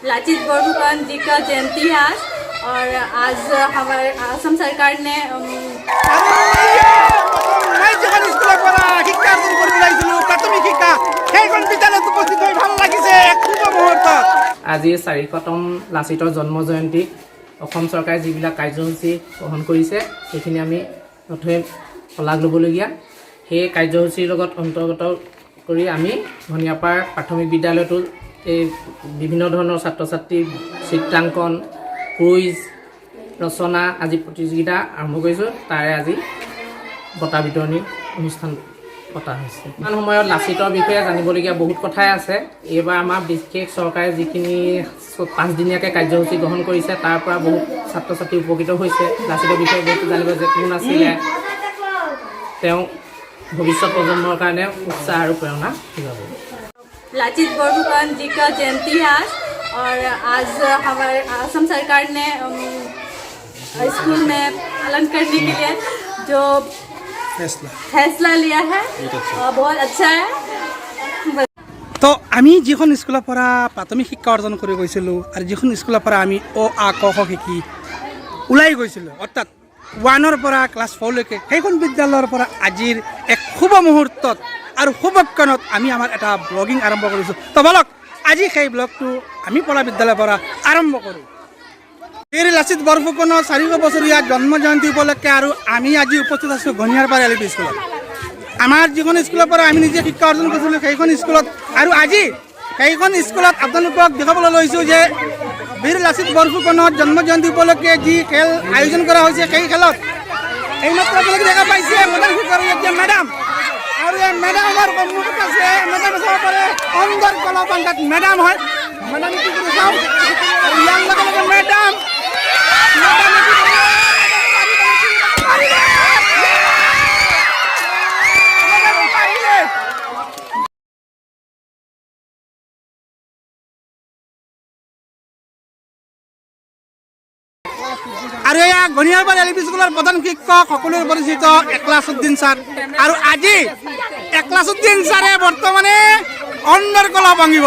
लाचित बरफुकन जी का जयंती है आज और आज हमारे असम सरकार ने আজি 400তম লাচিতৰ জন্ম জয়ন্তী অসম চৰকাৰে যিবিলাক কাৰ্যসূচী গ্ৰহণ কৰিছে সেইখিনি আমি নথৈ শলাগ ল'বলগীয়া। সেই কাৰ্যসূচীৰ লগত অন্তৰ্গত কৰি আমি ধনিয়াপাৰ প্ৰাথমিক বিদ্যালয়টো এই বিভিন্ন ধৰণৰ ছাত্ৰ ছাত্ৰী চিত্ৰাংকন কুইজ ৰচনা আজি প্ৰতিযোগিতা আৰম্ভ কৰিছোঁ। তাৰে আজি বঁটা বিতৰণী অনুষ্ঠান পতা হৈছে। ইমান সময়ত লাচিতৰ বিষয়ে জানিবলগীয়া বহুত কথাই আছে। এইবাৰ আমাৰ বিশেষ চৰকাৰে যিখিনি 5 দিনীয়াকৈ কাৰ্যসূচী গ্ৰহণ কৰিছে তাৰ পৰা বহুত ছাত্ৰ ছাত্ৰী উপকৃত হৈছে। লাচিতৰ বিষয়ে বহুতো জানিব যে কোন আছিলে, তেওঁ ভৱিষ্যত প্ৰজন্মৰ কাৰণে উৎসাহ আৰু প্ৰেৰণা যোগাব। लाचित बरफुकन जी का जयंती है आज और आज हमारे असम सरकार ने स्कूल में पालन करने के लिए जो फैसला लिया है बहुत अच्छा है। তো আমি যিখন স্কুলৰ পৰা প্ৰাথমিক শিক্ষা অৰ্জন কৰি গৈছিলোঁ আৰু যিখন স্কুলৰ পৰা আমি অ আ ক খ শিকি ওলাই গৈছিলোঁ, অৰ্থাৎ 1ৰ পৰা ক্লাছ 4লৈকে সেইখন বিদ্যালয়ৰ পৰা আজিৰ এক শুভ মুহূৰ্তত আৰু শুভক্ষণত আমি আমাৰ এটা ব্লগিং আৰম্ভ কৰিছোঁ। তো বলক আজি সেই ব্লগটো আমি পঢ়া বিদ্যালয়ৰ পৰা আৰম্ভ কৰোঁ। বীৰ লাচিত বৰফুকনৰ 400 বছৰীয়া জন্ম জয়ন্তী উপলক্ষে আৰু আমি আজি উপস্থিত আছোঁ ঘনিয়াৰপাৰ LP স্কুলত। আমাৰ যিখন স্কুলৰ পৰা আমি নিজে শিক্ষা অৰ্জন কৰিছিলোঁ সেইখন স্কুলত আৰু আজি সেইখন স্কুলত আপোনালোকক দেখাবলৈ লৈছোঁ যে বীৰ লাচিত বৰফুকনৰ জন্ম জয়ন্তী উপলক্ষে যি খেল আয়োজন কৰা হৈছে সেই খেলত এইমাত্ৰ আপোনালোকে দেখা পাইছে মেডাম আৰু এই মেডামৰ সন্মুখত আছে মেডাম চাব পাৰে অন্দৰ কলাপাংগাত মেডাম হয়। মেডাম কি কৰি চাওঁ আৰু ইয়াৰ লগে লগে মেডাম আৰু এয়া ঘনিয়াৰপাৰ LP স্কুলৰ প্ৰধান শিক্ষক সকলোৰে পৰিচিত একলাছউদ্দিন ছাৰ। আৰু আজি একলাছউদ্দিন ছাৰে বৰ্তমানে অন্দৰ কলা ভাঙিব।